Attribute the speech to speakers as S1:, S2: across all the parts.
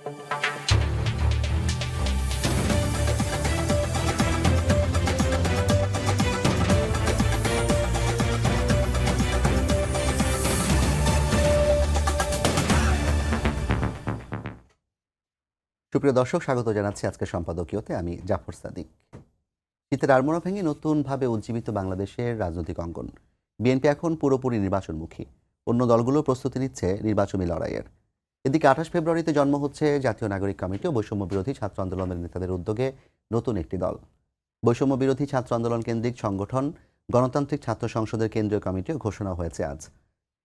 S1: সুপ্রিয় দর্শক, স্বাগত জানাচ্ছি আজকের সম্পাদকীয়তে। আমি জাফর সাদিক। শীতের আড়মোড়া ভেঙে নতুনভাবে উজ্জীবিত বাংলাদেশের রাজনৈতিক অঙ্গন। বিএনপি এখন পুরোপুরি নির্বাচনমুখী, অন্য দলগুলো প্রস্তুতি নিচ্ছে নির্বাচনী লড়াইয়ের। এদিকে 28 ফেব্রুয়ারিতে জন্ম হচ্ছে জাতীয় নাগরিক কমিটি ও বৈষম্য বিরোধী ছাত্র আন্দোলনের নেতাদের উদ্যোগে নতুন একটি দল। বৈষম্য বিরোধী ছাত্র আন্দোলন কেন্দ্রিক সংগঠন গণতান্ত্রিক ছাত্র সংসদের কেন্দ্রীয় কমিটিও ঘোষণা হয়েছে আজ।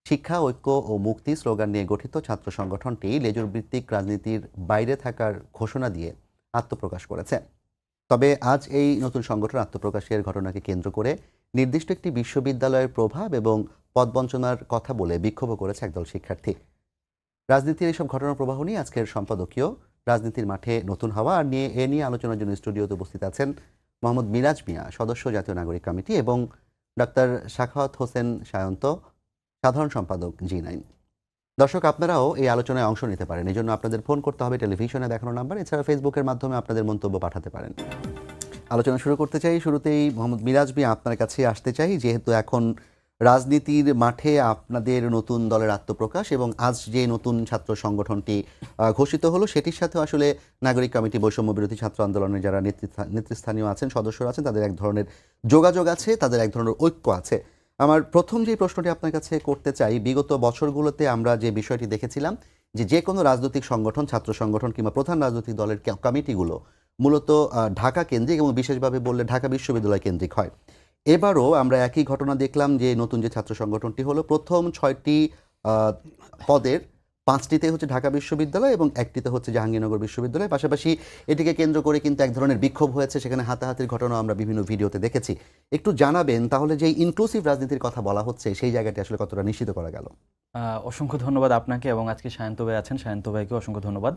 S1: শিক্ষা, ঐক্য ও মুক্তি স্লোগান নিয়ে গঠিত ছাত্র সংগঠনটি লেজুর ভিত্তিক রাজনীতির বাইরে থাকার ঘোষণা দিয়ে আত্মপ্রকাশ করেছে। তবে আজ এই নতুন সংগঠন আত্মপ্রকাশের ঘটনাকে কেন্দ্র করে নির্দিষ্ট একটি বিশ্ববিদ্যালয়ের প্রভাব এবং পদবঞ্চনার কথা বলে বিক্ষোভ করেছে একদল শিক্ষার্থী। রাজনীতির এইসব ঘটনার প্রবাহ নিয়ে আজকের সম্পাদকীয় রাজনীতির মাঠে নতুন হওয়া আর এ নিয়ে আলোচনার জন্য স্টুডিওতে উপস্থিত আছেন মোহাম্মদ মিরাজ মিয়া, সদস্য জাতীয় নাগরিক কমিটি, এবং ডক্টর সাখাওয়াত হোসেন সায়ন্ত, সাধারণ সম্পাদক G9। দর্শক, আপনারাও এই আলোচনায় অংশ নিতে পারেন। এই জন্য আপনাদের ফোন করতে হবে টেলিভিশনে দেখানো নাম্বার, এছাড়া ফেসবুকের মাধ্যমে আপনাদের মন্তব্য পাঠাতে পারেন। আলোচনা শুরু করতে চাই। শুরুতেই মোহাম্মদ মিরাজ মিয়া, আপনার কাছে আসতে চাই। যেহেতু এখন রাজনীতির মাঠে আপনাদের নতুন দলের আত্মপ্রকাশ এবং আজ যে নতুন ছাত্র সংগঠনটি ঘোষিত হলো, সেটির সাথে আসলে নাগরিক কমিটি, বৈষম্য বিরোধী ছাত্র আন্দোলনের যারা নেতৃস্থানীয় আছেন, সদস্যরা আছেন, তাদের এক ধরনের যোগাযোগ আছে, তাদের এক ধরনের ঐক্য আছে। আমার প্রথম যে প্রশ্নটি আপনার কাছে করতে চাই, বিগত বছরগুলোতে আমরা যে বিষয়টি দেখেছিলাম যে কোনো রাজনৈতিক সংগঠন, ছাত্র সংগঠন কিংবা প্রধান রাজনৈতিক দলের কমিটিগুলো মূলত ঢাকা কেন্দ্রিক এবং বিশেষভাবে বললে ঢাকা বিশ্ববিদ্যালয় কেন্দ্রিক হয়। এবারও আমরা একই ঘটনা দেখলাম যে নতুন যে ছাত্র সংগঠনটি হলো, প্রথম 6টি পদের 5টিতে হচ্ছে ঢাকা বিশ্ববিদ্যালয় এবং 1টিতে হচ্ছে জাহাঙ্গীরনগর বিশ্ববিদ্যালয়। পাশাপাশি এটিকে কেন্দ্র করে কিন্তু এক ধরনের বিক্ষোভ হয়েছে, সেখানে হাতাহাতির ঘটনা আমরা বিভিন্ন ভিডিওতে দেখেছি। একটু জানাবেন তাহলে যে ইনক্লুসিভ রাজনীতির কথা বলা হচ্ছে, সেই জায়গাটি আসলে কতটা নিশ্চিত করা গেল?
S2: অসংখ্য ধন্যবাদ আপনাকে, এবং আজকে সায়ন্ত ভাই আছেন, সায়ন্ত ভাইকে অসংখ্য ধন্যবাদ।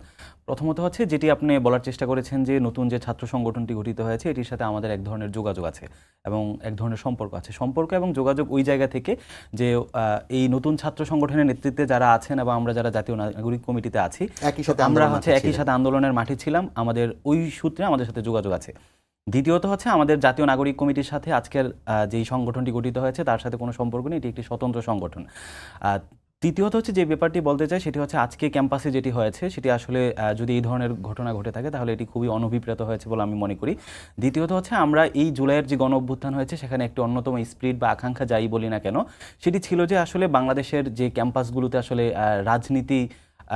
S2: প্রথমত হচ্ছে যেটি আপনি বলার চেষ্টা করেছেন যে নতুন যে ছাত্র সংগঠনটি গঠিত হয়েছে, এটির সাথে আমাদের এক ধরনের যোগাযোগ আছে এবং এক ধরনের সম্পর্ক আছে। সম্পর্ক এবং যোগাযোগ ওই জায়গা থেকে যে এই নতুন ছাত্র সংগঠনের নেতৃত্বে যারা আছেন এবং আমরা যারা জাতীয় নাগরিক কমিটিতে আছি, আমরা হচ্ছে একই সাথে আন্দোলনের মাঠে ছিলাম, আমাদের ওই সূত্রে আমাদের সাথে যোগাযোগ আছে। দ্বিতীয়ত হচ্ছে আমাদের জাতীয় নাগরিক কমিটির সাথে আজকের যেই সংগঠনটি গঠিত হয়েছে তার সাথে কোনো সম্পর্ক নেই, এটি একটি স্বতন্ত্র সংগঠন। তৃতীয়ত হচ্ছে যে ব্যাপারটি বলতে চাই সেটি হচ্ছে আজকে ক্যাম্পাসে যেটি হয়েছে সেটি আসলে যদি এই ধরনের ঘটনা ঘটে থাকে তাহলে এটি খুবই অনভিপ্রেত হয়েছে বলে আমি মনে করি। দ্বিতীয়ত হচ্ছে আমরা এই জুলাইয়ের যে গণ অভ্যুত্থান হয়েছে সেখানে একটি অন্যতম স্পিরিট বা আকাঙ্ক্ষা যাই বলি না কেন, সেটি ছিল যে আসলে বাংলাদেশের যে ক্যাম্পাসগুলোতে আসলে রাজনীতি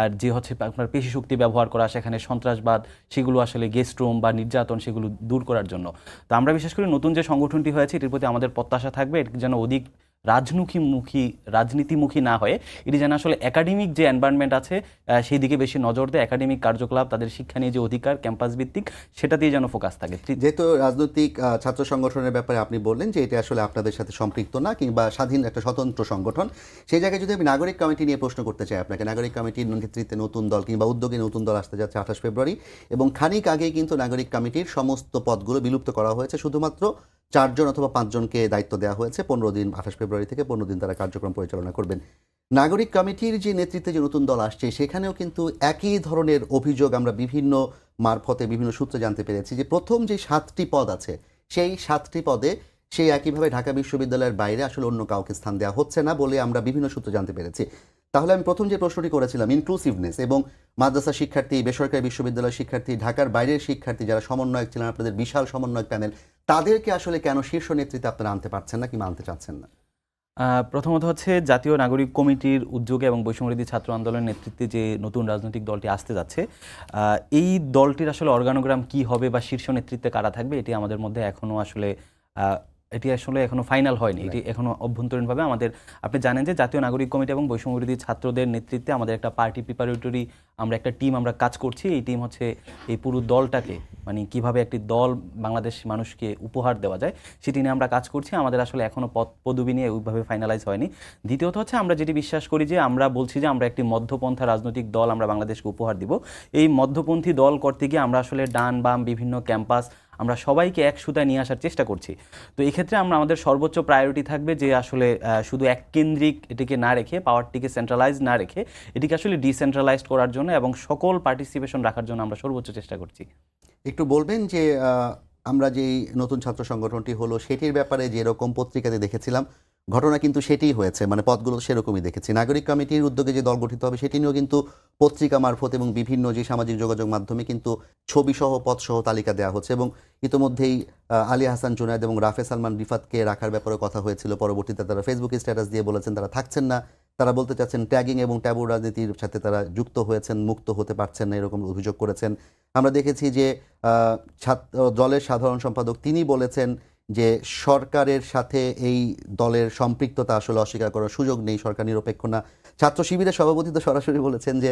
S2: আর যে হচ্ছে আপনার পেশি শক্তি ব্যবহার করা, সেখানে সন্ত্রাসবাদ, সেগুলো আসলে গেস্ট রুম বা নির্যাতন, সেগুলো দূর করার জন্য। তো আমরা বিশেষ করে নতুন যে সংগঠনটি হয়েছে এটির প্রতি আমাদের প্রত্যাশা থাকবে এটি যেন অধিক রাজনীতিমুখী না হয়ে এটি যেন আসলে একাডেমিক যে এনভায়রনমেন্ট আছে সেই দিকে বেশি নজর দেয়, একাডেমিক কার্যকলাপ, তাদের শিক্ষা নিয়ে যে অধিকার ক্যাম্পাস ভিত্তিক, সেটাতেই যেন ফোকাস থাকে।
S1: যেহেতু রাজনৈতিক ছাত্র সংগঠনের ব্যাপারে আপনি বললেন যে এটা আসলে আপনাদের সাথে সম্পৃক্ত না কিংবা স্বাধীন একটা স্বতন্ত্র সংগঠন, সেই জায়গায় যদি আমি নাগরিক কমিটি নিয়ে প্রশ্ন করতে চাই আপনাকে, নাগরিক কমিটির নেতৃত্বে নতুন দল কিংবা উদ্যোগে নতুন দল আসতে যাচ্ছে 28 ফেব্রুয়ারি, এবং খানিক আগেই কিন্তু নাগরিক কমিটির সমস্ত পদগুলো বিলুপ্ত করা হয়েছে, শুধুমাত্র 4 জন অথবা 5 জনকে দায়িত্ব দেওয়া হয়েছে। 15 দিন, 28 ফেব্রুয়ারি থেকে 15 দিন তারা কার্যক্রম পরিচালনা করবেন। নাগরিক কমিটির যে নেতৃত্বে যে নতুন দল আসছে সেখানেও কিন্তু একই ধরনের অভিযোগ আমরা বিভিন্ন মারফতে, বিভিন্ন সূত্রে জানতে পেরেছি যে প্রথম যে 7টি পদ আছে সেই 7টি পদে সেই একইভাবে ঢাকা বিশ্ববিদ্যালয়ের বাইরে আসলে অন্য কাউকে স্থান দেওয়া হচ্ছে না বলে আমরা বিভিন্ন সূত্রে জানতে পেরেছি। তাহলে আমি প্রথম যে প্রশ্নটি করেছিলাম, ইনক্লুসিভনেস এবং মাদ্রাসা শিক্ষার্থী, বেসরকারি বিশ্ববিদ্যালয় শিক্ষার্থী, ঢাকার বাইরের শিক্ষার্থী যারা সমন্বয়ক ছিলেন, আপনাদের বিশাল সমন্বয়ক প্যানেল, তাদেরকে আসলে কেন শীর্ষ নেতৃত্বে আপনারা আনতে পারছেন না কিংবা আনতে চাচ্ছেন না?
S2: প্রথমত হচ্ছে জাতীয় নাগরিক কমিটির উদ্যোগে এবং বৈষম্যবিরোধী ছাত্র আন্দোলনের নেতৃত্বে যে নতুন রাজনৈতিক দলটি আসতে যাচ্ছে, এই দলটির আসলে অর্গানোগ্রাম কি হবে বা শীর্ষ নেতৃত্বে কারা থাকবে এটি আমাদের মধ্যে এখনও এখনো ফাইনাল হয়নি। এটি এখনো অভ্যন্তরীণভাবে আমাদের, আপনি জানেন যে জাতীয় নাগরিক কমিটি এবং বৈষম্যবিরোধী ছাত্রদের নেতৃত্বে আমাদের একটা পার্টি প্রিপারেটরি একটা টিম আমরা কাজ করছি। এই টিম হচ্ছে এই পুরো দলটাকে মানে কিভাবে একটি দল বাংলাদেশ মানুষকে উপহার দেওয়া যায় সেটি নিয়ে আমরা কাজ করছি। আমাদের আসলে এখনো পদবি নিয়ে ওইভাবে ফাইনালাইজ হয়নি। দ্বিতীয়ত হচ্ছে আমরা যেটি বিশ্বাস করি যে আমরা বলছি যে আমরা একটি মধ্যপন্থা রাজনৈতিক দল আমরা বাংলাদেশকে উপহার দিব। এই মধ্যপন্থী দল করতে গিয়ে আমরা আসলে ডান বাম বিভিন্ন ক্যাম্পাস আমরা সবাইকে এক সুতায় নিয়ে আসার চেষ্টা করছি। তো এই ক্ষেত্রে আমরা আমাদের সর্বোচ্চ প্রায়োরিটি থাকবে যে আসলে শুধু এক কেন্দ্রিক এটিকে না রেখে, পাওয়ারটিকে সেন্ট্রালাইজ না রেখে এটিকে আসলে ডিসেন্ট্রালাইজড করার জন্য এবং সকল পার্টিসিপেশন রাখার জন্য আমরা সর্বোচ্চ চেষ্টা করছি।
S1: একটু বলবেন যে আমরা যেই নতুন ছাত্র সংগঠনটি হলো সেটির ব্যাপারে যেরকম পত্রিকাতে দেখেছিলাম, ঘটনা কিন্তু সেটিই হয়েছে, মানে পদগুলো সেরকমই দেখেছি। নাগরিক কমিটির উদ্যোগে যে দল গঠিত হবে সেটি নিয়েও কিন্তু পত্রিকা মারফত এবং বিভিন্ন যে সামাজিক যোগাযোগ মাধ্যমে কিন্তু ছবিসহ পদসহ তালিকা দেওয়া হচ্ছে, এবং ইতোমধ্যেই আলী হাসান জুনায়েদ এবং রাফে সালমান রিফাতকে রাখার ব্যাপারে কথা হয়েছিল। পরবর্তীতে তারা ফেসবুকে স্ট্যাটাস দিয়ে বলেছেন তারা থাকছেন না, তারা বলতে চাচ্ছেন ট্যাগিং এবং ট্যাবু রাজনীতির সাথে তারা যুক্ত হয়েছেন, মুক্ত হতে পারছেন না, এরকম অভিযোগ করেছেন। আমরা দেখেছি যে দলের সাধারণ সম্পাদক তিনি বলেছেন যে সরকারের সাথে এই দলের সম্পৃক্ততা আসলে অস্বীকার করার সুযোগ নেই, সরকার নিরপেক্ষ না। ছাত্র শিবিরের সভাপতি তো সরাসরি বলেছেন যে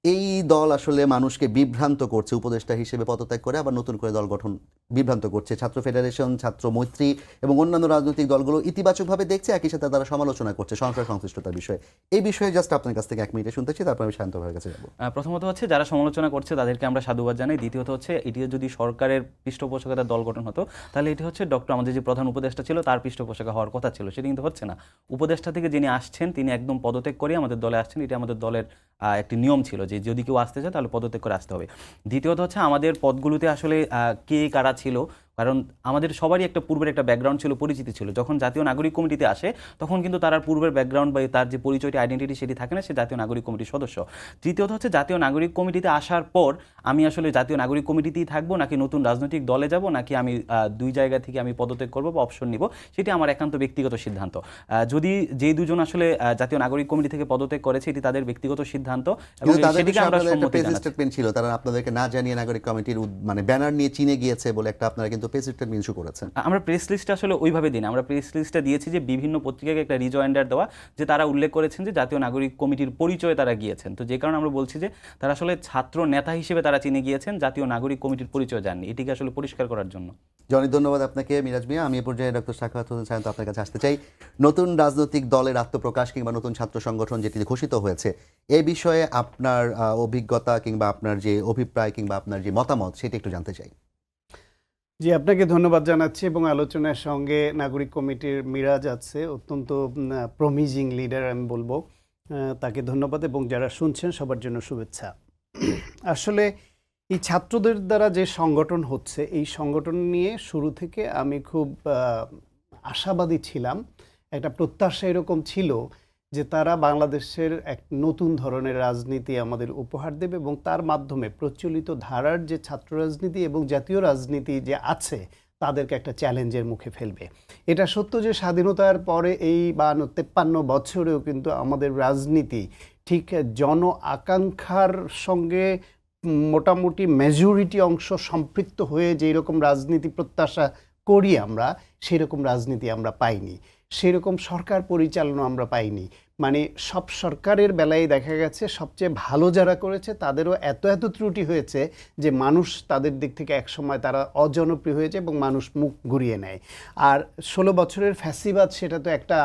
S1: এই দল আসলে মানুষকে বিভ্রান্ত করছে, উপদেষ্টা হিসেবে পদত্যাগ করে আবার নতুন করে দল গঠন বিভ্রান্ত করছে। ছাত্র ফেডারেশন, ছাত্র মৈত্রী এবং অন্যান্য রাজনৈতিক দলগুলো ইতিবাচকভাবে দেখছে, একই সাথে তারা সমালোচনা করছে সংস্কার সংশ্লিষ্টতার বিষয়ে। এই বিষয়ে জাস্ট আপনার কাছ থেকে 1 মিনিটে শুনতেছি, তারপর আমি শান্ত ভাইয়ের কাছে যাবো।
S2: প্রথমত হচ্ছে যারা সমালোচনা করছে তাদেরকে আমরা সাধুবাদ জানাই। দ্বিতীয়ত হচ্ছে এটি যদি সরকারের পৃষ্ঠপোষকতার দল গঠন হতো তাহলে এটি হচ্ছে ডক্টর আমাদের যে প্রধান উপদেষ্টা ছিল তার পৃষ্ঠপোষকতা হওয়ার কথা ছিল, সেটি কিন্তু হচ্ছে না। উপদেষ্টা থেকে যিনি আসছেন তিনি একদম পদত্যাগ করে আমাদের দলে আসছেন, এটি আমাদের দলের একটি নিয়ম ছিল যে যদি কেউ আসতে চায় তাহলে পদত্যাগ করে আসতে হবে। দ্বিতীয়ত হচ্ছে আমাদের পদগুলোতে আসলে কে কারা ছিল, কারণ আমাদের সবারই একটা পূর্বের একটা ব্যাকগ্রাউন্ড ছিল, পরিচিতি ছিল। যখন জাতীয় নাগরিক কমিটিতে আসে তখন কিন্তু তার আর পূর্বের ব্যাকগ্রাউন্ড বা তার যে পরিচয়টি, আইডেন্টিটি সেটি থাকে না, সে জাতীয় নাগরিক কমিটির সদস্য। তৃতীয়ত হচ্ছে জাতীয় নাগরিক কমিটিতে আসার পর আমি আসলে জাতীয় নাগরিক কমিটিতেই থাকবো নাকি নতুন রাজনৈতিক দলে যাব নাকি আমি দুই জায়গা থেকে আমি পদত্যাগ করবো বা অপশন নিব, সেটি আমার একান্ত ব্যক্তিগত সিদ্ধান্ত। যদি যে দুজন আসলে জাতীয় নাগরিক কমিটি থেকে পদত্যাগ করেছে এটি তাদের ব্যক্তিগত সিদ্ধান্ত এবং সেটিকে আমরা সম্মতি জানাচ্ছি।
S1: স্টেটমেন্ট ছিল, তারা আপনাদেরকে না জানিয়ে নাগরিক কমিটির মানে ব্যানার নিয়ে চীনে গিয়েছে বলে একটা আপনারা কিন্তু প্রেস স্টেটমেন্ট ইস্যু করেছেন।
S2: আমরা প্রেস লিস্টটা আসলে ওইভাবে দিই না, আমরা প্রেস লিস্টটা দিয়েছি যে বিভিন্ন পত্রিকাকে একটা রিজয়েন্ডার দেওয়া, যে তারা উল্লেখ করেছেন যে জাতীয় নাগরিক কমিটির পরিচয়ে তারা গিয়েছেন। তো যে কারণে আমরা বলছি যে তারা আসলে ছাত্র নেতা হিসেবে তারা চীনে গিয়েছেন, জাতীয় নাগরিক কমিটির পরিচয় জাননি, এটিকে আসলে পরিষ্কার করার জন্য।
S1: অনেক ধন্যবাদ আপনাকে মিরাজ মিয়া। আমি এ পর্যায়ে ডক্টর সাখাওয়াত হোসেন সায়ন্ত আপনার কাছে আসতে চাই। নতুন রাজনৈতিক দলের আত্মপ্রকাশ কিংবা নতুন ছাত্র সংগঠন যেটি ঘোষিত হয়েছে, এই বিষয়ে আপনার অভিজ্ঞতা কিংবা আপনার যে অভিপ্রায় কিংবা আপনার যে মতামত সেটি একটু জানতে চাই।
S3: জি, আপনাকে ধন্যবাদ জানাচ্ছি এবং আলোচনার সঙ্গে নাগরিক কমিটির মিরাজ আছে, অত্যন্ত প্রমিজিং লিডার আমি বলবো, তাকে ধন্যবাদ এবং যারা শুনছেন সবার জন্য শুভেচ্ছা। আসলে এই ছাত্রদের দ্বারা যে সংগঠন হচ্ছে, এই সংগঠন নিয়ে শুরু থেকে আমি খুব আশাবাদী ছিলাম। একটা প্রত্যাশা এরকম ছিল যে তারা বাংলাদেশের এক নতুন ধরনের রাজনীতি আমাদের উপহার দেবে এবং তার মাধ্যমে প্রচলিত ধারার যে ছাত্র রাজনীতি এবং জাতীয় রাজনীতি যে আছে তাদেরকে একটা চ্যালেঞ্জের মুখে ফেলবে। এটা সত্য যে স্বাধীনতার পরে এই 52-53 বছরেও কিন্তু আমাদের রাজনীতি ঠিক জন আকাঙ্ক্ষার সঙ্গে মোটামুটি মেজরিটি অংশ সম্পৃক্ত হয়ে যেই রকম রাজনীতি প্রত্যাশা করি আমরা, সেরকম রাজনীতি আমরা পাইনি, সেরকম সরকার পরিচালনা আমরা পাইনি। মানে সব সরকারের বেলায় দেখা গেছে সবচেয়ে ভালো যারা করেছে তাদেরও এত এত ত্রুটি হয়েছে যে মানুষ তাদের দিক থেকে একসময় তারা অজনপ্রিয় হয়েছে এবং মানুষ মুখ ঘুরিয়ে নেয়। আর 16 বছরের ফ্যাসিবাদ সেটা তো একটা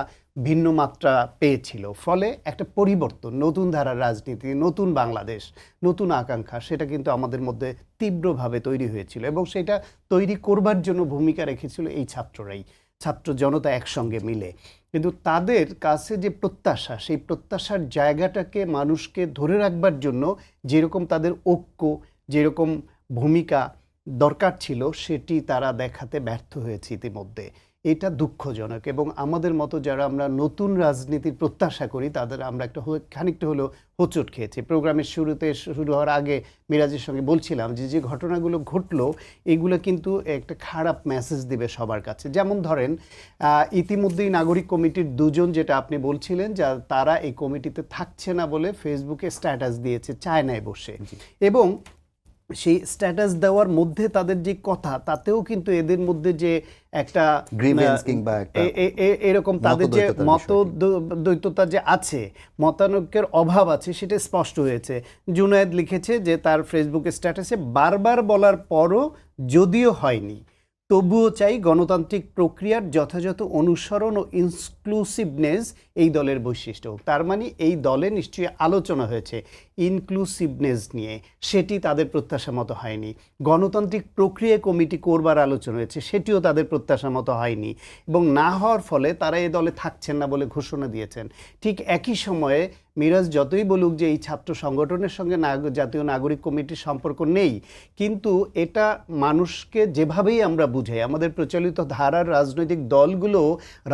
S3: ভিন্ন মাত্রা পেয়েছিল, ফলে একটা পরিবর্তন, নতুন ধারার রাজনীতি, নতুন বাংলাদেশ, নতুন আকাঙ্ক্ষা, সেটা কিন্তু আমাদের মধ্যে তীব্রভাবে তৈরি হয়েছিল এবং সেটা তৈরি করবার জন্য ভূমিকা রেখেছিল এই ছাত্ররাই, ছাত্র জনতা একসঙ্গে মিলে। কিন্তু তাদের কাছে যে প্রত্যাশা, সেই প্রত্যাশার জায়গাটাকে মানুষকে ধরে রাখবার জন্য যেরকম তাদের ঐক্য, যেরকম ভূমিকা দরকার ছিল, সেটি তারা দেখাতে ব্যর্থ হয়েছে ইতিমধ্যে। এটা দুঃখজনক এবং আমাদের মতো যারা আমরা নতুন রাজনীতির প্রত্যাশা করি তাদের আমরা খানিকটা হলেও হোঁচট খেয়েছি। প্রোগ্রামের শুরু হওয়ার আগে মিরাজের সঙ্গে বলছিলাম যে ঘটনাগুলো ঘটলো এগুলো কিন্তু একটা খারাপ মেসেজ দিবে সবার কাছে। যেমন ধরেন ইতিমধ্যেই নাগরিক কমিটির দুজন, যেটা আপনি বলছিলেন, যা তারা এই কমিটিতে থাকছে না বলে ফেসবুকে স্ট্যাটাস দিয়েছে চায়নায় বসে, এবং সেই স্ট্যাটাস দেওয়ার মধ্যে তাদের যে কথা, তাতেও কিন্তু এদের মধ্যে যে একটা এরকম তাদের যে মতদ্বৈততা যে আছে, মতানৈক্যের অভাব আছে, সেটা স্পষ্ট হয়েছে। জুনায়েদ লিখেছে যে তার ফেসবুক স্ট্যাটাসে বারবার বলার পরও যদিও হয়নি, তবুও চাই গণতান্ত্রিক প্রক্রিয়ার যথাযথ অনুসরণ ও ইনক্লুসিভনেস এই দলের বৈশিষ্ট্য হোক। তার মানে এই দলে নিশ্চয়ই আলোচনা হয়েছে ইনক্লুসিভনেস নিয়ে, সেটি তাদের প্রত্যাশা মতো হয়নি। গণতান্ত্রিক প্রক্রিয়া কমিটি করবার আলোচনা হয়েছে, সেটিও তাদের প্রত্যাশা মতো হয়নি, এবং না হওয়ার ফলে তারা এই দলে থাকছেন না বলে ঘোষণা দিয়েছেন। ঠিক একই সময়ে মিরাজ যতই বলুক যে এই ছাত্র সংগঠনের সঙ্গে জাতীয় নাগরিক কমিটির সম্পর্ক নেই, কিন্তু এটা মানুষকে যেভাবেই আমরা বুঝাই, আমাদের প্রচলিত ধারার রাজনৈতিক দলগুলো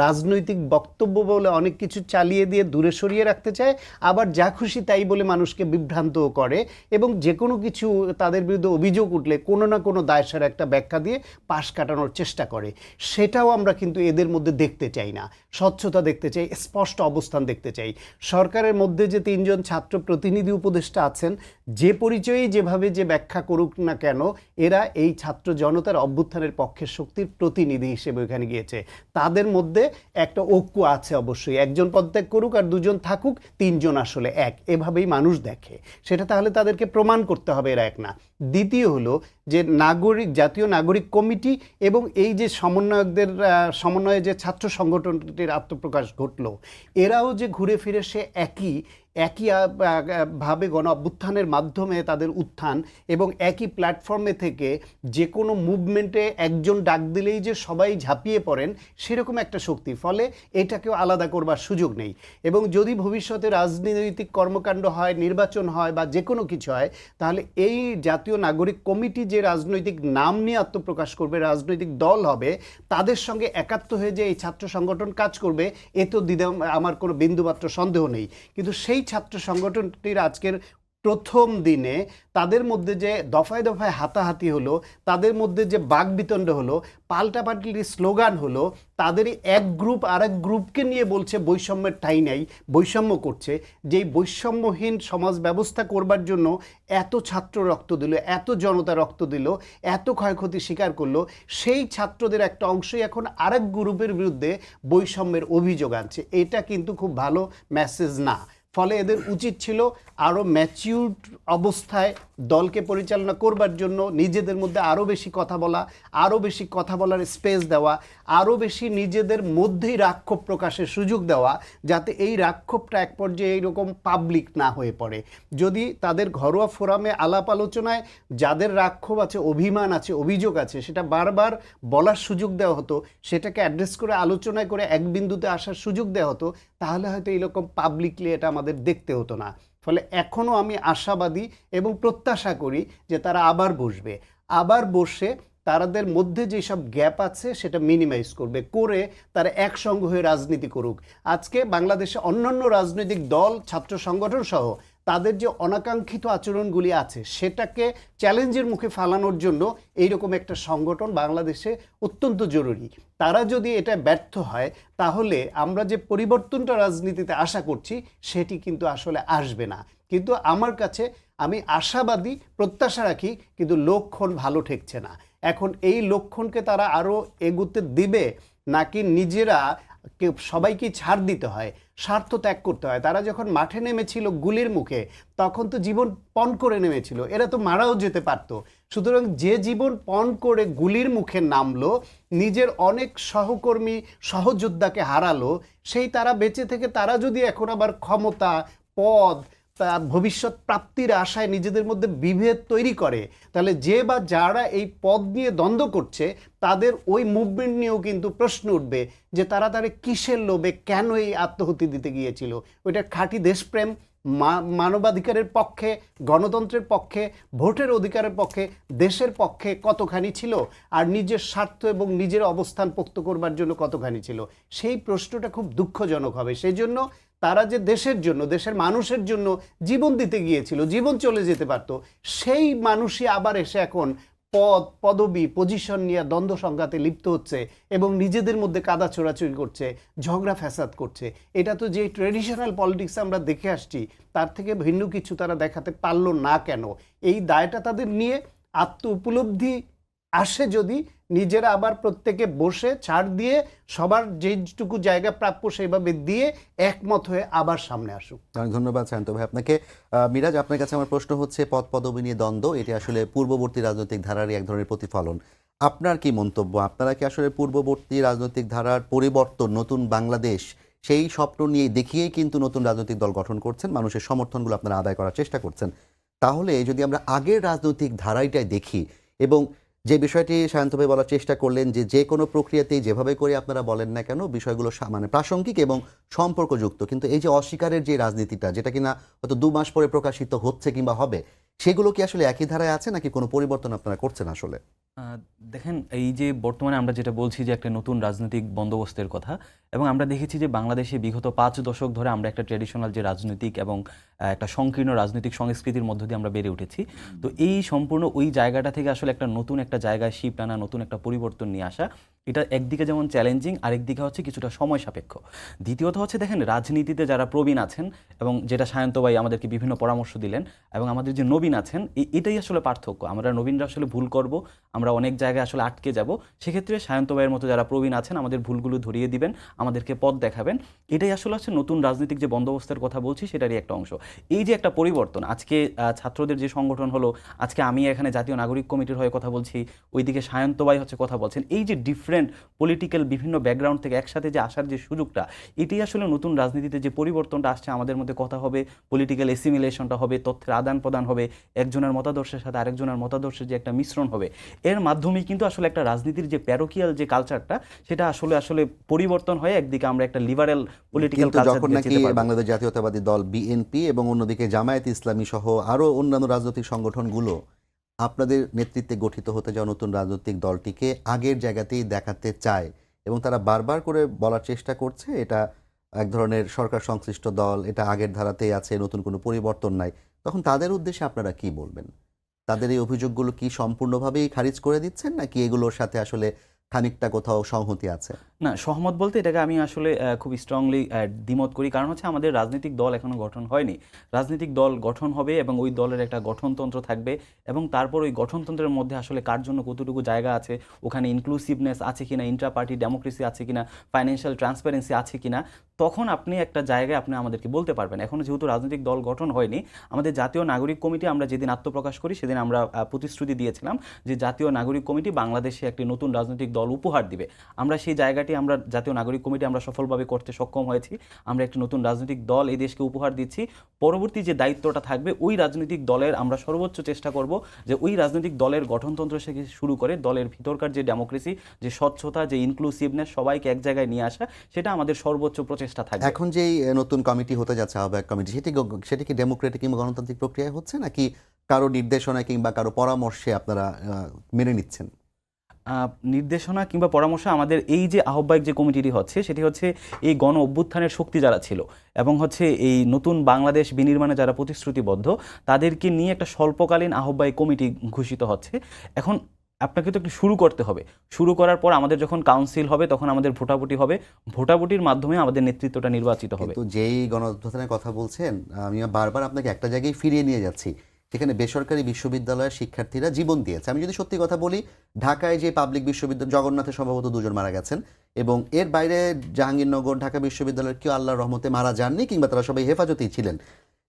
S3: রাজনৈতিক বক্তব্য বলে অনেক কিছু চালিয়ে দিয়ে দূরে সরিয়ে রাখতে চায়, আবার যা খুশি তাই বলে মানুষকে বিভ্রান্তও করে, এবং যে কোনো কিছু তাদের বিরুদ্ধে অভিযোগ উঠলে কোনো না কোনো দায়সার একটা ব্যাখ্যা দিয়ে পাশ কাটানোর চেষ্টা করে। সেটাও আমরা কিন্তু এদের মধ্যে দেখতে চাই না। স্বচ্ছতা দেখতে চাই, স্পষ্ট অবস্থান দেখতে চাই। সরকারের মধ্যে যে 3 জন ছাত্র প্রতিনিধি উপদেষ্টা আছেন, যে পরিচয়ই যেভাবে যে ব্যাখ্যা করুক না কেন, এরা এই ছাত্র জনতার অভ্যুত্থানের পক্ষের শক্তির প্রতিনিধি হিসেবে ওখানে গিয়েছে। তাদের মধ্যে একটা ঐক্য আছে অবশ্যই, একজন পদত্যাগ করুক আর 2 জন থাকুক, 3 জন আসলে এক, এভাবেই মানুষ দেখে। সেটা তাহলে তাদেরকে প্রমাণ করতে হবে এরা এক না। দ্বিতীয় হলো যে জাতীয় নাগরিক কমিটি এবং এই যে সমন্বয়কদের সমন্বয়ে যে ছাত্র সংগঠনটির আত্মপ্রকাশ ঘটলো, এরাও যে ঘুরে ফিরে সে একই ভাবে গণ অভ্যুত্থানের মাধ্যমে তাদের উত্থান, এবং একই প্ল্যাটফর্মে থেকে যে কোনো মুভমেন্টে একজন ডাক দিলেই যে সবাই ঝাঁপিয়ে পড়েন, সেরকম একটা শক্তি। ফলে এটাকেও আলাদা করবার সুযোগ নেই। এবং যদি ভবিষ্যতে রাজনৈতিক কর্মকাণ্ড হয়, নির্বাচন হয় বা যে কোনো কিছু হয়, তাহলে এই জাতীয় নাগরিক কমিটি যে রাজনৈতিক নাম নিয়ে আত্মপ্রকাশ করবে, রাজনৈতিক দল হবে, তাদের সঙ্গে একাত্ম হয়ে যে এই ছাত্র সংগঠন কাজ করবে, এ তো আমার কোনো বিন্দুমাত্র সন্দেহ নেই। কিন্তু সেই ছাত্র সংগঠনটির আজকের প্রথম দিনে তাদের মধ্যে যে দফায় দফায় হাতাহাতি হলো, তাদের মধ্যে যে বাকবিতণ্ড হলো, পাল্টাপাল্টি স্লোগান হলো, তাদেরই এক গ্রুপ আর এক গ্রুপকে নিয়ে বলছে বৈষম্যের ঠাঁই নেই, বৈষম্য করছে। যেই বৈষম্যহীন সমাজ ব্যবস্থা করবার জন্য এত ছাত্র রক্ত দিল, এত জনতা রক্ত দিল, এত ক্ষয়ক্ষতি স্বীকার করলো, সেই ছাত্রদের একটা অংশই এখন আরেক গ্রুপের বিরুদ্ধে বৈষম্যের অভিযোগ আনছে। এটা কিন্তু খুব ভালো মেসেজ না। ফলে এদের উচিত ছিল আরও ম্যাচিউরড অবস্থায় দলকে পরিচালনা করবার জন্য নিজেদের মধ্যে আরও বেশি কথা বলা, আরও বেশি কথা বলার স্পেস দেওয়া, আরও বেশি নিজেদের মধ্যেই রাক্ষোভ প্রকাশের সুযোগ দেওয়া, যাতে এই রাক্ষোভটা এক পর্যায়ে এইরকম পাবলিক না হয়ে পড়ে। যদি তাদের ঘরোয়া ফোরামে আলাপ আলোচনায় যাদের রাক্ষোভ আছে, অভিমান আছে, অভিযোগ আছে, সেটা বারবার বলার সুযোগ দেওয়া হতো, সেটাকে অ্যাড্রেস করে আলোচনায় করে এক বিন্দুতে আসার সুযোগ দেওয়া হতো, তাহলে হয়তো এইরকম পাবলিকলি এটা আমাদের দেখতে হতো না। ফলে এখনও আমি আশাবাদী এবং প্রত্যাশা করি যে তারা আবার বসবে, আবার বসে তাদের মধ্যে যেসব গ্যাপ আছে সেটা মিনিমাইজ করবে, করে তারা একসঙ্গে হয়ে রাজনীতি করুক। আজকে বাংলাদেশে অন্যান্য রাজনৈতিক দল, ছাত্র সংগঠন সহ তাদের যে অনাকাঙ্ক্ষিত আচরণগুলি আছে, সেটাকে চ্যালেঞ্জের মুখে ফেলানোর জন্য এইরকম একটা সংগঠন বাংলাদেশে অত্যন্ত জরুরি। তারা যদি এটা ব্যর্থ হয়, তাহলে আমরা যে পরিবর্তনটা রাজনীতিতে আশা করছি সেটি কিন্তু আসলে আসবে না। কিন্তু আমার কাছে, আমি আশাবাদী, প্রত্যাশা রাখি, কিন্তু লক্ষণ ভালো ঠেকছে না। এখন এই লক্ষণকে তারা আরও এগুতে দিবে, নাকি নিজেরা সবাইকে ছাড় দিতে হয়, স্বার্থ ত্যাগ করতে হয়? তারা যখন মাঠে নেমেছিল গুলির মুখে, তখন তো জীবন পণ করে নেমেছিল, এরা তো মারাও যেতে পারতো। সুতরাং যে জীবন পণ করে গুলির মুখে নামলো, নিজের অনেক সহকর্মী সহযোদ্ধাকে হারালো, সেই তারা বেঁচে থেকে তারা যদি এখন আবার ক্ষমতা, পদ, ভবিষ্যৎ প্রাপ্তির আশায় নিজেদের মধ্যে বিভেদ তৈরি করে, তাহলে যে বা যারা এই পদ নিয়ে দ্বন্দ্ব করছে, তাদের ওই মুভমেন্ট নিয়েও কিন্তু প্রশ্ন উঠবে যে তারা কিসের লোভে কেন এই আত্মহতি দিতে গিয়েছিল। ওইটা খাঁটি দেশপ্রেম, মানবাধিকারের পক্ষে, গণতন্ত্রের পক্ষে, ভোটের অধিকারের পক্ষে, দেশের পক্ষে কতখানি ছিল, আর নিজের স্বার্থ এবং নিজের অবস্থান পোক্ত করবার জন্য কতখানি ছিল? সেই প্রশ্নটা খুব দুঃখজনক হবে। সেই জন্য তারা যে দেশের জন্য, দেশের মানুষের জন্য জীবন দিতে গিয়েছিল, জীবন চলে যেতে পারত, সেই মানুষই আবার এসে এখন পদ, পদবি, পজিশন নিয়ে দ্বন্দ্ব সংঘাতে লিপ্ত হচ্ছে এবং নিজেদের মধ্যে কাদা ছোড়াছুড়ি করছে, ঝগড়া ফ্যাসাদ করছে। এটা তো যে ট্রেডিশনাল পলিটিক্স আমরা দেখে আসছি, তার থেকে ভিন্ন কিছু তারা দেখাতে পারলো না কেন? এই দায়টা তাদের নিয়ে আত্ম উপলব্ধি আসে যদি, নিজেরা আবার প্রত্যেকে বসে ছাড় দিয়ে সবার যেটুকু জায়গা প্রাপ্য সেইভাবে দিয়ে একমত হয়ে আবার সামনে আসুক।
S1: অনেক ধন্যবাদ শান্ত ভাই আপনাকে। মিরাজ, আপনার কাছে আমার প্রশ্ন হচ্ছে, পদ পদবি নিয়ে দ্বন্দ্ব, এটি আসলে পূর্ববর্তী রাজনৈতিক ধারারই এক ধরনের প্রতিফলন। আপনার কি মন্তব্য? আপনারা কি আসলে পূর্ববর্তী রাজনৈতিক ধারার পরিবর্তন, নতুন বাংলাদেশ সেই স্বপ্ন নিয়ে দেখিয়েই কিন্তু নতুন রাজনৈতিক দল গঠন করছেন, মানুষের সমর্থনগুলো আপনারা আদায় করার চেষ্টা করছেন? তাহলে যদি আমরা আগের রাজনৈতিক ধারাটাই দেখি এবং যে বিষয়টি সায়ন্ত ভাই বলার চেষ্টা করলেন যে যে কোনো প্রক্রিয়াতেই যেভাবে করে আপনারা বলেন না কেন বিষয়গুলো মানে প্রাসঙ্গিক এবং সম্পর্কযুক্ত, কিন্তু এই যে অস্বীকারের যে রাজনীতিটা যেটা কিনা হয়তো 2 মাস পরে প্রকাশিত হচ্ছে কিংবা হবে, সেগুলো কি আসলে একই ধারায় আছে নাকি কোনো পরিবর্তন আপনারা করছেন আসলে?
S2: দেখেন, এই যে বর্তমানে আমরা যেটা বলছি যে একটা নতুন রাজনৈতিক বন্দোবস্তের কথা, এবং আমরা দেখেছি যে বাংলাদেশে বিগত 5 দশক ধরে আমরা একটা ট্র্যাডিশনাল যে রাজনৈতিক এবং একটা সংকীর্ণ রাজনৈতিক সংস্কৃতির মধ্য দিয়ে আমরা বেড়ে উঠেছি। তো এই সম্পূর্ণ ওই জায়গাটা থেকে আসলে একটা নতুন একটা জায়গায় শিফট আনা, নতুন একটা পরিবর্তন নিয়ে আসা, এটা একদিকে যেমন চ্যালেঞ্জিং, আরেকদিকে হচ্ছে কিছুটা সময় সাপেক্ষ। দ্বিতীয়ত হচ্ছে দেখেন, রাজনীতিতে যারা প্রবীণ আছেন এবং যেটা সায়ন্ত ভাই আমাদেরকে বিভিন্ন পরামর্শ দিলেন, এবং আমাদের যে নবীন আছেন, এটাই আসলে পার্থক্য। আমরা নবীনরা আসলে ভুল করব, আমরা অনেক জায়গায় আসলে আটকে যাব। সেক্ষেত্রে সায়ন্ত ভাইয়ের মতো যারা প্রবীণ আছেন আমাদের ভুলগুলো ধরিয়ে দিবেন, আমাদেরকে পথ দেখাবেন। এটাই আসলে হচ্ছে নতুন রাজনৈতিক যে বন্দোবস্তের কথা বলছি সেটারই একটা অংশ। এই যে একটা পরিবর্তন, আজকে ছাত্রদের যে সংগঠন হলো, আজকে আমি এখানে জাতীয় নাগরিক কমিটির হয়ে কথা বলছি, ওইদিকে সায়ন্ত ভাই হচ্ছে কথা বলছেন। এই যে ডিফারেন্ট পলিটিক্যাল বিভিন্ন ব্যাকগ্রাউন্ড থেকে একসাথে যে আসার যে সুযোগটা, এটাই আসলে নতুন রাজনীতিতে যে পরিবর্তনটা আসছে, আমাদের মধ্যে কথা হবে, পলিটিক্যাল এসিমিলেশনটা হবে, তথ্যের আদান প্রদান হবে, একজনের মতাদর্শের সাথে আরেকজনের মতাদর্শের যে একটা মিশ্রণ হবে, এর মাধ্যমেই কিন্তু আসলে একটা রাজনীতির যে প্যারোকিয়াল যে কালচারটা, সেটা আসলে আসলে পরিবর্তন হয়ে একদিকে আমরা একটা লিবারেল পলিটিক্যাল
S1: কিন্তু
S2: কালচার
S1: যখন নাকি বাংলাদেশ জাতীয়তাবাদী দল বিএনপি এবং অন্যদিকে জামায়াত ইসলামী সহ আরো অন্যান্য রাজনৈতিক সংগঠনগুলো আপনাদের নেতৃত্বে গঠিত হতে যাওয়া নতুন রাজনৈতিক দলটিকে আগের জায়গাতেই দেখাতে চায় এবং তারা বারবার করে বলার চেষ্টা করছে এটা এক ধরনের সরকার সংশ্লিষ্ট দল, এটা আগের ধারাতেই আছে, নতুন কোনো পরিবর্তন নাই, তখন তাদের উদ্দেশ্যে আপনারা কি বলবেন? তাদের এই অভিযোগগুলো কি সম্পূর্ণভাবেই খারিজ করে দিচ্ছেন নাকি এগুলোর সাথে আসলে খানিকটা কোথাও সংহতি আছে?
S2: না, সহমত বলতে এটাকে আমি আসলে খুব স্ট্রংলি দ্বিমত করি। কারণ হচ্ছে আমাদের রাজনৈতিক দল এখনো গঠন হয়নি। রাজনৈতিক দল গঠন হবে এবং ওই দলের একটা গঠনতন্ত্র থাকবে, এবং তারপর ওই গঠনতন্ত্রের মধ্যে আসলে কার জন্য কতটুকু জায়গা আছে, ওখানে ইনক্লুসিভনেস আছে কিনা, ইন্ট্রা পার্টি ডেমোক্রেসি আছে কিনা, ফাইন্যান্সিয়াল ট্রান্সপারেন্সি আছে কিনা, তখন আপনি একটা জায়গায় আপনি আমাদেরকে বলতে পারবেন। এখনো যেহেতু রাজনৈতিক দল গঠন হয়নি, আমাদের জাতীয় নাগরিক কমিটি আমরা যেদিন আত্মপ্রকাশ করি সেদিন আমরা প্রতিশ্রুতি দিয়েছিলাম যে জাতীয় নাগরিক কমিটি বাংলাদেশে একটি নতুন রাজনৈতিক দল উপহার দিবে। আমরা সেই জায়গাটি আমরা জাতীয় নাগরিক কমিটি আমরা সফলভাবে করতে সক্ষম হয়েছি। আমরা একটি নতুন রাজনৈতিক দল এই দেশকে উপহার দিচ্ছি। পরবর্তী যে দায়িত্বটা থাকবে ওই রাজনৈতিক দলের আমরা সর্বোচ্চ চেষ্টা করব যে ওই রাজনৈতিক দলের গঠনতন্ত্র থেকে শুরু করে দলের ভিতরকার যে ডেমোক্রেসি, যে স্বচ্ছতা, যে ইনক্লুসিভনেস, সবাইকে এক জায়গায় নিয়ে আসা, সেটা আমাদের সর্বোচ্চ প্রচেষ্টা থাকবে।
S1: এখন যেই নতুন কমিটি হতে যাচ্ছে আহ্বায়ক কমিটি, সেটি কি ডেমোক্রেটিক কিংবা গণতান্ত্রিক প্রক্রিয়ায় হচ্ছে নাকি কারো নির্দেশনা কিংবা কারো পরামর্শে আপনারা মেনে নিচ্ছেন?
S2: নির্দেশনা কিংবা পরামর্শ, আমাদের এই যে আহ্বায়ক যে কমিটিটি হচ্ছে সেটি হচ্ছে এই গণ অভ্যুত্থানের শক্তি যারা ছিল এবং হচ্ছে এই নতুন বাংলাদেশ বিনির্মাণে যারা প্রতিশ্রুতিবদ্ধ, তাদেরকে নিয়ে একটা স্বল্পকালীন আহ্বায়ক কমিটি ঘোষিত হচ্ছে। এখন আপনাকে তো একটু শুরু করতে হবে। শুরু করার পর আমাদের যখন কাউন্সিল হবে তখন আমাদের ভোটাভুটি হবে, ভোটাভুটির মাধ্যমে আমাদের নেতৃত্বটা নির্বাচিত হবে।
S1: কিন্তু যেই গণ অভ্যুত্থানের কথা বলছেন, আমি বারবার আপনাকে একটা জায়গায় ফিরিয়ে নিয়ে যাচ্ছি, সেখানে বেসরকারি বিশ্ববিদ্যালয়ের শিক্ষার্থীরা জীবন দিয়েছে। আমি যদি সত্যি কথা বলি, ঢাকায় যে পাবলিক বিশ্ববিদ্যালয়, জগন্নাথে সম্ভবত 2 জন মারা গেছেন, এবং এর বাইরে জাহাঙ্গীরনগর, ঢাকা বিশ্ববিদ্যালয়ের কেউ আল্লাহর রহমতে মারা যাননি কিংবা তারা সবাই হেফাজতেই ছিলেন।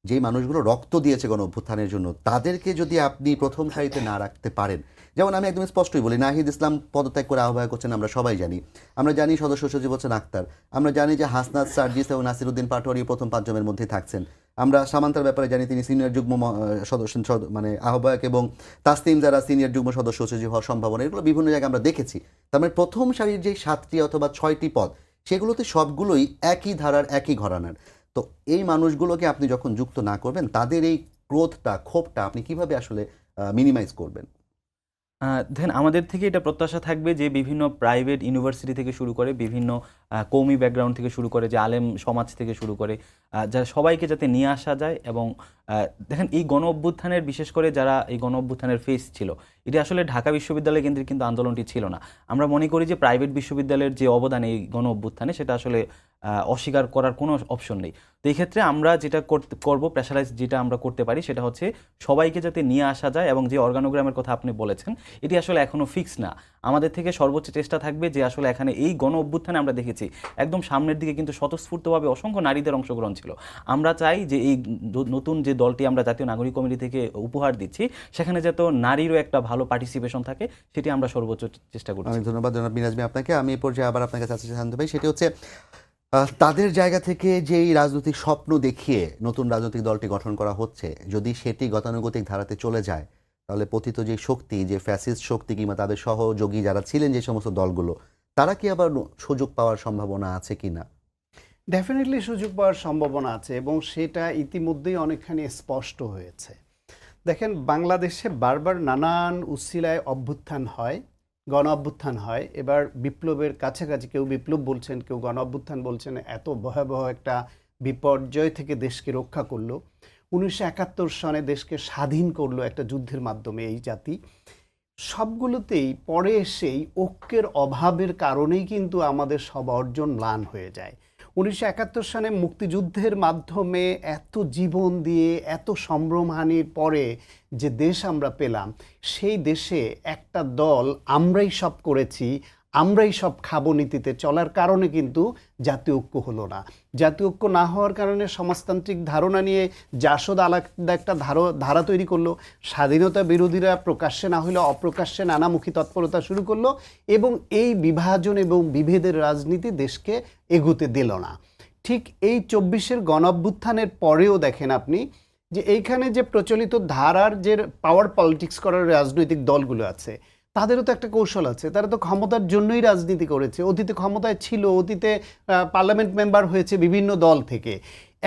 S1: যেই মানুষগুলো রক্ত দিয়েছে গণ অভ্যুত্থানের জন্য, তাদেরকে যদি আপনি প্রথম সারিতে না রাখতে পারেন, যেমন আমি একদম স্পষ্টই বলি, নাহিদ ইসলাম পদত্যাগ করে আহ্বায়ক হচ্ছেন, আমরা সবাই জানি। আমরা জানি সদস্য সচিব হচ্ছেন আক্তার। আমরা জানি যে হাসনাত, সার্জিস এবং নাসিরউদ্দিন পাটোয়ারি প্রথম 5 জনের মধ্যেই থাকছেন। আমরা সামান্তার ব্যাপারে জানি তিনি সিনিয়র যুগ্ম সদস্য, মানে আহ্বায়ক, এবং তাসনিম যারা সিনিয়র যুগ্ম সদস্য সচিব হওয়ার সম্ভাবনা, এগুলো বিভিন্ন জায়গায় আমরা দেখেছি। তার মানে প্রথম সারির যে 7টি অথবা 6টি পদ, সেগুলোতে সবগুলোই একই ধারার, একই ঘরানার। তো এই মানুষগুলোকে আপনি যখন যুক্ত না করবেন, তাদের এই ক্রোধটা, ক্ষোভটা আপনি কিভাবে আসলে মিনিমাইজ করবেন?
S2: দেখেন, আমাদের থেকে এটা প্রত্যাশা থাকবে যে বিভিন্ন প্রাইভেট ইউনিভার্সিটি থেকে শুরু করে, বিভিন্ন কওমি ব্যাকগ্রাউন্ড থেকে শুরু করে, যে আলেম সমাজ থেকে শুরু করে, যারা সবাইকে যাতে নিয়ে আসা যায়। এবং দেখেন, এই গণ অভ্যুত্থানের, বিশেষ করে যারা এই গণ অভ্যুত্থানের ফেস ছিল, এটি আসলে ঢাকা বিশ্ববিদ্যালয় কেন্দ্রিক কিন্তু আন্দোলনটি ছিল না। আমরা মনে করি যে প্রাইভেট বিশ্ববিদ্যালয়ের যে অবদান এই গণ অভ্যুত্থানে, সেটা আসলে অস্বীকার করার কোনো অপশন নেই। তো এই ক্ষেত্রে আমরা যেটা করব, প্রেশারাইজ যেটা আমরা করতে পারি সেটা হচ্ছে সবাইকে যাতে নিয়ে আসা যায়, এবং যে অর্গানোগ্রামের কথা আপনি বলেছেন এটি আসলে এখনও ফিক্স না। আমাদের থেকে সর্বোচ্চ চেষ্টা থাকবে যে আসলে এখানে এই গণ অভ্যুত্থানে আমরা দেখেছি একদম সামনের দিকে কিন্তু স্বতঃস্ফূর্তভাবে অসংখ্য নারীদের অংশগ্রহণ ছিল। আমরা চাই যে এই নতুন যে দলটি আমরা জাতীয় নাগরিক কমিটি থেকে উপহার দিচ্ছি সেখানে যাতে নারীরও একটা ভালো পার্টিসিপেশন থাকে, সেটি আমরা সর্বোচ্চ চেষ্টা করছি।
S1: অনেক ধন্যবাদ জনাব মিরাজ ভাই আপনাকে। আমি এই পর্যায়ে আবার আপনার কাছে আসতে জানতে পাই, সেটি হচ্ছে তাদের জায়গা থেকে যেই রাজনৈতিক স্বপ্ন দেখিয়ে নতুন রাজনৈতিক দলটি গঠন করা হচ্ছে, যদি সেটি গতানুগতিক ধারাতে চলে যায় তাহলে পতিত যে শক্তি, যে ফ্যাসিস্ট শক্তি কিংবা তাদের সহযোগী যারা ছিলেন যে সমস্ত দলগুলো, তারা কি আবার সুযোগ পাওয়ার সম্ভাবনা আছে কিনা?
S3: ডেফিনেটলি সুযোগ পাওয়ার সম্ভাবনা আছে এবং সেটা ইতিমধ্যেই অনেকখানি স্পষ্ট হয়েছে। দেখেন, বাংলাদেশে বারবার নানান উসিলায় অভ্যুত্থান হয়, গণ অভ্যুত্থান হয়। এবার বিপ্লবের কাছাকাছি, কেউ বিপ্লব বলছেন, কেউ গণ অভ্যুত্থান বলছেন, এত ভয়াবহ একটা বিপর্যয় থেকে দেশকে রক্ষা করলো। 1971 সনে দেশকে স্বাধীন করলো একটা যুদ্ধের মাধ্যমে এই জাতি। সবগুলোতেই পরে এসেই ঐক্যের অভাবের কারণেই কিন্তু আমাদের সব অর্জন ম্লান হয়ে যায়। 1971 সনে মুক্তিযুদ্ধের মাধ্যমে এত জীবন দিয়ে এত সম্ভ্রমহানির পরে যে দেশ আমরা পেলাম, সেই দেশে একটা দল আমরাই সব করেছি, আমরাই সব খাবো নীতিতে চলার কারণে কিন্তু জাতীয় ঐক্য হলো না। জাতীয় ঐক্য না হওয়ার কারণে সমাজতান্ত্রিক ধারণা নিয়ে জাসদ আলাদা একটা ধারা তৈরি করলো। স্বাধীনতা বিরোধীরা প্রকাশ্যে না হলে অপ্রকাশ্যে নানামুখী তৎপরতা শুরু করলো এবং এই বিভাজন এবং বিভেদের রাজনীতি দেশকে এগুতে দিল না। ঠিক এই 24-এর গণঅভ্যুত্থানের পরেও দেখেন আপনি যে এইখানে যে প্রচলিত ধারার যে পাওয়ার পলিটিক্স করার রাজনৈতিক দলগুলো আছে, তাদেরও তো একটা কৌশল আছে। তারা তো ক্ষমতার জন্যই রাজনীতি করেছে, অতীতে ক্ষমতায় ছিল, অতীতে পার্লামেন্ট মেম্বার হয়েছে বিভিন্ন দল থেকে।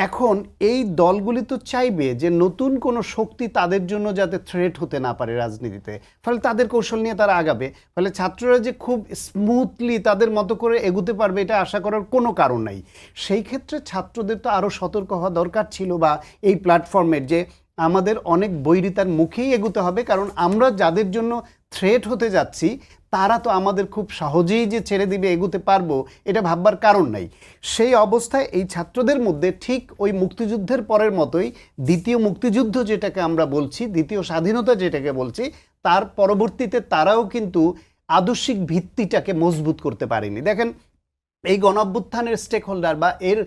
S3: এখন এই দলগুলি তো চাইবে যে নতুন কোনো শক্তি তাদের জন্য যাতে থ্রেট হতে না পারে রাজনীতিতে, ফলে তাদের কৌশল নিয়ে তারা আগাবে। ফলে ছাত্ররা যে খুব স্মুথলি তাদের মতো করে এগুতে পারবে এটা আশা করার কোনো কারণ নাই। সেই ক্ষেত্রে ছাত্রদের তো আরও সতর্ক হওয়া দরকার ছিল, বা এই প্ল্যাটফর্মের যে আমাদের অনেক বৈরিতার মুখেই এগুতে হবে, কারণ আমরা যাদের জন্য থ্রেট হতে যাচ্ছি তারা তো আমাদের খুব সহজেই যে ছেড়ে দিবে, এগুতে পারবো, এটা ভাববার কারণ নাই। সেই অবস্থায় এই ছাত্রদের মধ্যে ঠিক ওই মুক্তিযুদ্ধের পরের মতোই দ্বিতীয় মুক্তিযুদ্ধ যেটাকে আমরা বলছি, দ্বিতীয় স্বাধীনতা যেটাকে বলছি, তার পরবর্তীতে তারাও কিন্তু আদর্শিক ভিত্তিটাকে মজবুত করতে পারেনি। দেখেন, এই গণ অভ্যুত্থানের স্টেক হোল্ডার বা এর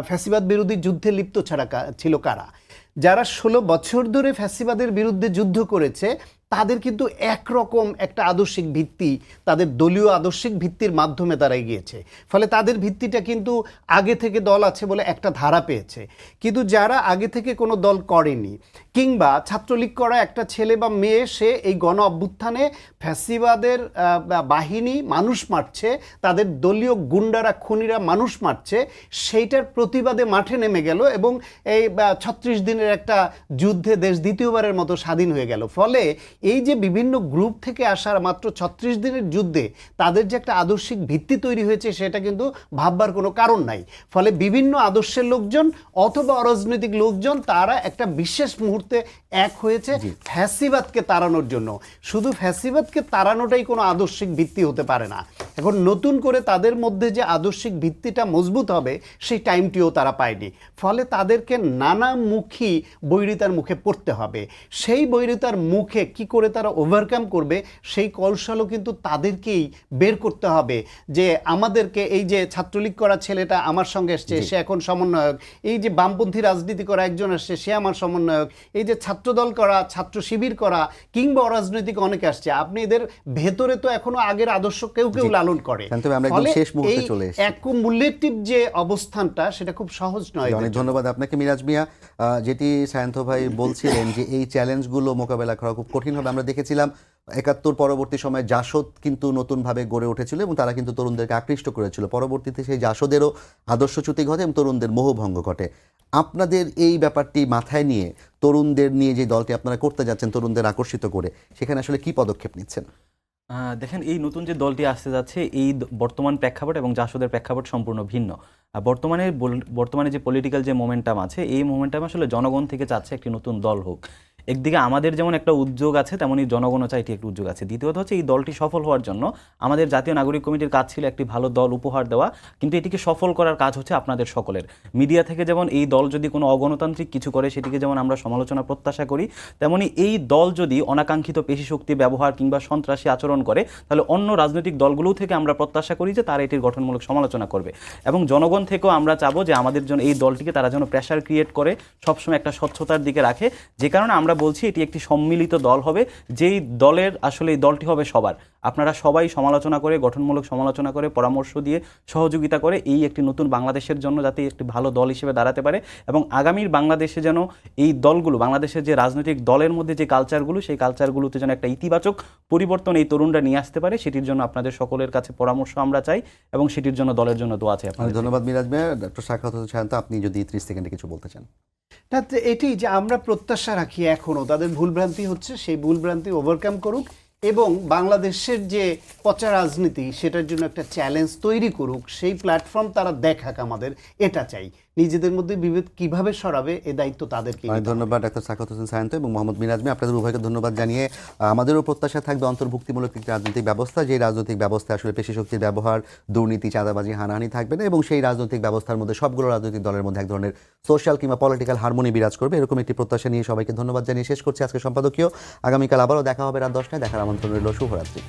S3: ফ্যাসিবাদ বিরোধী যুদ্ধে লিপ্ত ছিল কারা? যারা 16 বছর ধরে ফ্যাসিবাদের বিরুদ্ধে যুদ্ধ করেছে তাদের কিন্তু একরকম একটা আদর্শিক ভিত্তি, তাদের দলীয় আদর্শিক ভিত্তির মাধ্যমে তারা এগিয়েছে। ফলে তাদের ভিত্তিটা কিন্তু আগে থেকে দল আছে বলে একটা ধারা পেয়েছে। কিন্তু যারা আগে থেকে কোনো দল করেনি, কিংবা ছাত্রলীগ করা একটা ছেলে বা মেয়ে, সে এই গণ অভ্যুত্থানে ফ্যাসিবাদের বাহিনী মানুষ মারছে, তাদের দলীয় গুন্ডারা খুনিরা মানুষ মারছে, সেইটার প্রতিবাদে মাঠে নেমে গেল এবং এই 36 দিনের একটা যুদ্ধে দেশ দ্বিতীয়বারের মতো স্বাধীন হয়ে গেল। ফলে এই যে বিভিন্ন গ্রুপ থেকে আসার মাত্র 36 দিনের যুদ্ধে তাদের যে একটা আদর্শিক ভিত্তি তৈরি হয়েছে সেটা কিন্তু ভাববার কোনো কারণ নাই। ফলে বিভিন্ন আদর্শের লোকজন অথবা অরাজনৈতিক লোকজন তারা একটা বিশেষ মুহূর্তে এক হয়েছে ফ্যাসিবাদকে তাড়ানোর জন্য। শুধু ফ্যাসিবাদকে তাড়ানোটাই কোনো আদর্শিক ভিত্তি হতে পারে না। এখন নতুন করে তাদের মধ্যে যে আদর্শিক ভিত্তিটা মজবুত হবে সেই টাইমটিও তারা পায়নি। ফলে তাদেরকে নানামুখী বৈরিতার মুখে পড়তে হবে। সেই বৈরিতার মুখে কি করে তারা ওভারকাম করবে সেই কৌশলও কিন্তু তাদেরকেই বের করতে হবে। যে আমাদেরকে এই যে ছাত্রলীগ করা ছেলেটা আমার সঙ্গে এসছে, সে এখন সমন্বয়ক, এই যে বামপন্থী রাজনীতি করা একজন আসছে, সে আমার সমন্বয়ক, এই যে ছাত্রদল করা, ছাত্র শিবির করা কিংবা অরাজনৈতিক অনেকে আসছে, আপনি এদের ভেতরে তো এখনো আগের আদর্শ কেউ কেউ লালন করে।
S1: ফলে এই
S3: অ্যাকুমুলেটিভ যে অবস্থানটা সেটা খুব সহজ নয়।
S1: অনেক ধন্যবাদ আপনাকে মিরাজ মিয়া। যেটি সায়ন্ত ভাই বলছিলেন যে এই চ্যালেঞ্জগুলো মোকাবেলা করা খুব কঠিন হবে। আমরা দেখেছিলাম 71 পরবর্তী সময়ে জাসদ কিন্তু নতুনভাবে গড়ে উঠেছিল এবং তারা কিন্তু তরুণদেরকে আকৃষ্ট করেছিল। পরবর্তীতে সেই জাসদেরও আদর্শচ্যুতি ঘটে এবং তরুণদের মোহভঙ্গ ঘটে। আপনাদের এই ব্যাপারটি মাথায় নিয়ে তরুণদের নিয়ে যে দলটি আপনারা করতে যাচ্ছেন, তরুণদের আকর্ষিত করে, সেখানে আসলে কি পদক্ষেপ নিচ্ছেন?
S2: দেখেন, এই নতুন যে দলটি আসতে যাচ্ছে এই বর্তমান প্রেক্ষাপট এবং জাসদের প্রেক্ষাপট সম্পূর্ণ ভিন্ন। বর্তমানে যে পলিটিক্যাল যে মোমেন্টাম আছে, এই মোমেন্টাম আসলে জনগণ থেকে চাচ্ছে একটি নতুন দল হোক। একদিকে আমাদের যেমন একটা উদ্যোগ আছে, তেমনই জনগণও চাই এটি একটি উদ্যোগ আছে। দ্বিতীয়ত হচ্ছে এই দলটি সফল হওয়ার জন্য আমাদের জাতীয় নাগরিক কমিটির কাজ ছিল একটি ভালো দল উপহার দেওয়া, কিন্তু এটিকে সফল করার কাজ হচ্ছে আপনাদের সকলের। মিডিয়া থেকে যেমন এই দল যদি কোনো অগণতান্ত্রিক কিছু করে সেটিকে যেমন আমরা সমালোচনা প্রত্যাশা করি, তেমনি এই দল যদি অনাকাঙ্ক্ষিত পেশি শক্তি ব্যবহার কিংবা সন্ত্রাসী আচরণ করে, তাহলে অন্য রাজনৈতিক দলগুলো থেকে আমরা প্রত্যাশা করি যে তারা এটির গঠনমূলক সমালোচনা করবে। এবং জনগণ থেকেও আমরা চাবো যে আমাদের জন্য এই দলটিকে তারা যেন প্রেশার ক্রিয়েট করে সবসময় একটা স্বচ্ছতার দিকে রাখে, যে কারণে আমরা বলছি এটি একটি সম্মিলিত দল হবে, যেই দলের আসলে এই দলটি হবে সবার। আপনারা সবাই সমালোচনা করে, গঠনমূলক সমালোচনা করে, পরামর্শ দিয়ে, সহযোগিতা করে এই একটি নতুন বাংলাদেশের জন্য যাতে একটি ভালো দল হিসেবে দাঁড়াতে পারে, এবং আগামীর বাংলাদেশে যেন এই দলগুলো, বাংলাদেশের যে রাজনৈতিক দলের মধ্যে যে কালচারগুলো, সেই কালচারগুলোতে যেন একটা ইতিবাচক পরিবর্তন এই তরুণরা নিয়ে আসতে পারে, সেটির জন্য আপনাদের সকলের কাছে পরামর্শ আমরা চাই এবং সেটির জন্য দলের জন্য দোয়া চাই
S1: অনেক
S2: আপনাদের।
S1: ধন্যবাদ মিরাজ ভাই। ডক্টর সাখাওয়াত হোসেন সায়ন্ত, আপনি যদি 30 সেকেন্ডে কিছু বলতে চান।
S3: তাতে এটি যে আমরা প্রত্যাশা রাখি এখনও তাদের ভুলভ্রান্তি হচ্ছে, সেই ভুলভ্রান্তি ওভারকাম করুক এবং বাংলাদেশের যে পচা রাজনীতি সেটার জন্য একটা চ্যালেঞ্জ তৈরি করুক, সেই প্ল্যাটফর্ম তারা দেখাক আমাদের, এটা চাই। নিজেদের মধ্যে বিভেদ কিভাবে সরাবে এ দায়িত্ব তাদেরকে।
S1: অনেক ধন্যবাদ ডাক্তার সাখাওয়াত হোসেন সায়ন্ত এবং মোহাম্মদ মিরাজ ভাই, আপনাদের উভয়কে ধন্যবাদ জানিয়ে আমাদেরও প্রত্যাশা থাকবে অন্তর্ভুক্তিমূলক একটি রাজনৈতিক ব্যবস্থা, যে রাজনৈতিক ব্যবস্থা আসলে পেশি শক্তির ব্যবহার, দুর্নীতি, চাঁদাবাজি, হানাহানি থাকবে না, এবং সেই রাজনৈতিক ব্যবস্থার মধ্যে সবগুলো রাজনৈতিক দলের মধ্যে এক ধরনের সোশ্যাল কিংবা পলিটিক্যাল হারমোনি বিরাজ করবে, এরকম একটি প্রত্যাশা নিয়ে সবাইকে ধন্যবাদ জানিয়ে শেষ করছি আজকে সম্পাদকীয়। আগামীকাল আবারও দেখা হবে রাত 10টায়। দেখার আমন্ত্রণ রইল। শুভরাত্রি।